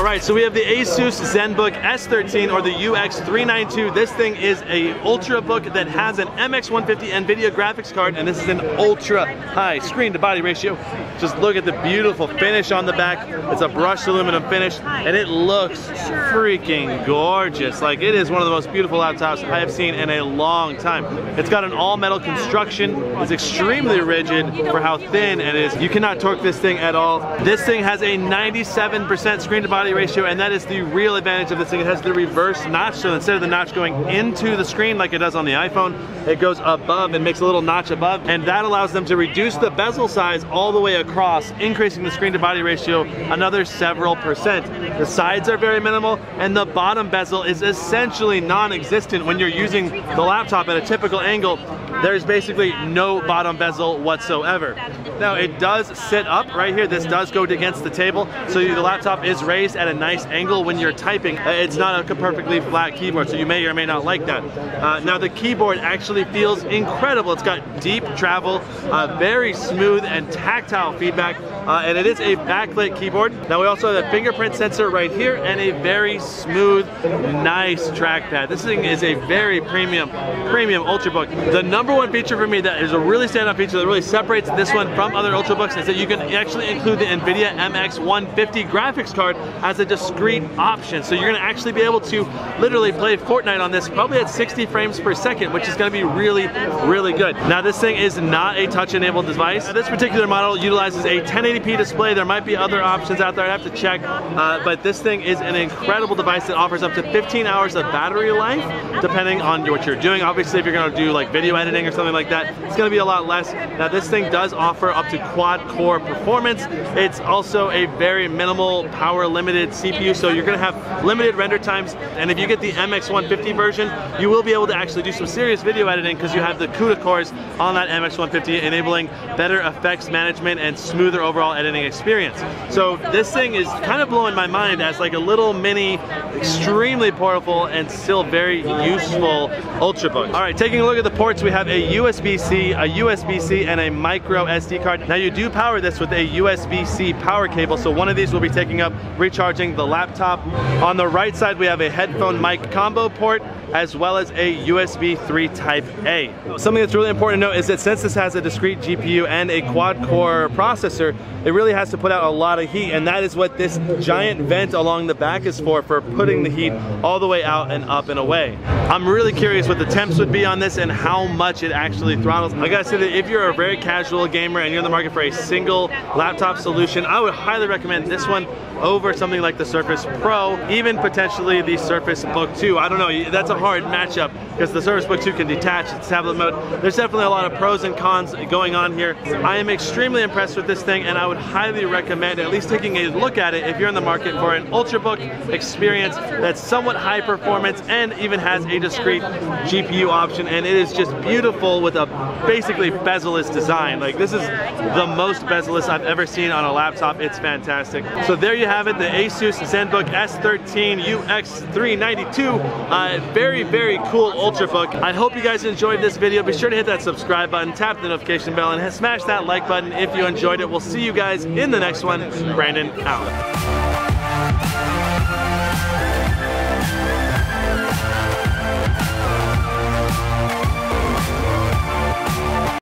Alright, so we have the Asus Zenbook S13 or the UX392. This thing is a Ultrabook that has an MX150 NVIDIA graphics card, and this is an ultra high screen to body ratio. Just look at the beautiful finish on the back. It's a brushed aluminum finish, and it looks freaking gorgeous. Like, it is one of the most beautiful laptops I have seen in a long time. It's got an all metal construction. It's extremely rigid for how thin it is. You cannot torque this thing at all. This thing has a 97% screen to body ratio, and that is the real advantage of this thing. It has the reverse notch, so instead of the notch going into the screen like it does on the iPhone, it goes above and makes a little notch above, and that allows them to reduce the bezel size all the way across, increasing the screen to body ratio another several percent. The sides are very minimal, and the bottom bezel is essentially non-existent when you're using the laptop at a typical angle. There's basically no bottom bezel whatsoever. Now, it does sit up right here. This does go against the table, so the laptop is raised at a nice angle when you're typing. It's not a perfectly flat keyboard, so you may or may not like that. Now, the keyboard actually feels incredible. It's got deep travel, very smooth and tactile feedback, and it is a backlit keyboard. Now, we also have a fingerprint sensor right here and a very smooth, nice trackpad. This thing is a very premium Ultrabook. The number one feature for me that is a really standout feature that really separates this one from other Ultrabooks is that you can actually include the NVIDIA MX150 graphics card as a discrete option. So you're going to actually be able to literally play Fortnite on this probably at 60 frames per second, which is going to be really, really good. Now, this thing is not a touch-enabled device. This particular model utilizes a 1080p display. There might be other options out there. I'd have to check, but this thing is an incredible device that offers up to 15 hours of battery life, depending on what you're doing. Obviously, if you're going to do like video editing or something like that, it's going to be a lot less. Now, this thing does offer up to quad-core performance. It's also a very minimal power-limited CPU, so you're going to have limited render times. And if you get the MX150 version, you will be able to actually do some serious video editing because you have the CUDA cores on that MX150, enabling better effects management and smoother overall editing experience. So this thing is kind of blowing my mind as like a little mini, extremely powerful and still very useful Ultrabook. All right, taking a look at the ports, we have a USB-C, a USB-C, and a micro SD card. Now, you do power this with a USB-C power cable, so one of these will be taking up recharging the laptop. On the right side, we have a headphone mic combo port, as well as a USB 3 Type A. Something that's really important to note is that since this has a discrete GPU and a quad-core processor, it really has to put out a lot of heat, and that is what this giant vent along the back is for putting the heat all the way out and up and away. I'm really curious what the temps would be on this and how much it actually throttles. I gotta say that if you're a very casual gamer and you're in the market for a single laptop solution, I would highly recommend this one over something like the Surface Pro, even potentially the Surface Book 2. I don't know, that's a hard matchup because the Surface Book 2 can detach its tablet mode. There's definitely a lot of pros and cons going on here. I am extremely impressed with this thing, and I would highly recommend at least taking a look at it if you're in the market for an Ultrabook experience that's somewhat high performance and even has a discrete GPU option, and it is just beautiful with a basically bezel-less design. Like, this is the most bezel-less I've ever seen on a laptop. It's fantastic. So there you have it, the Asus Zenbook S13 UX392. Very, very cool Ultrabook. I hope you guys enjoyed this video. Be sure to hit that subscribe button, tap the notification bell, and smash that like button if you enjoyed it. We'll see you guys in the next one. Brandon out.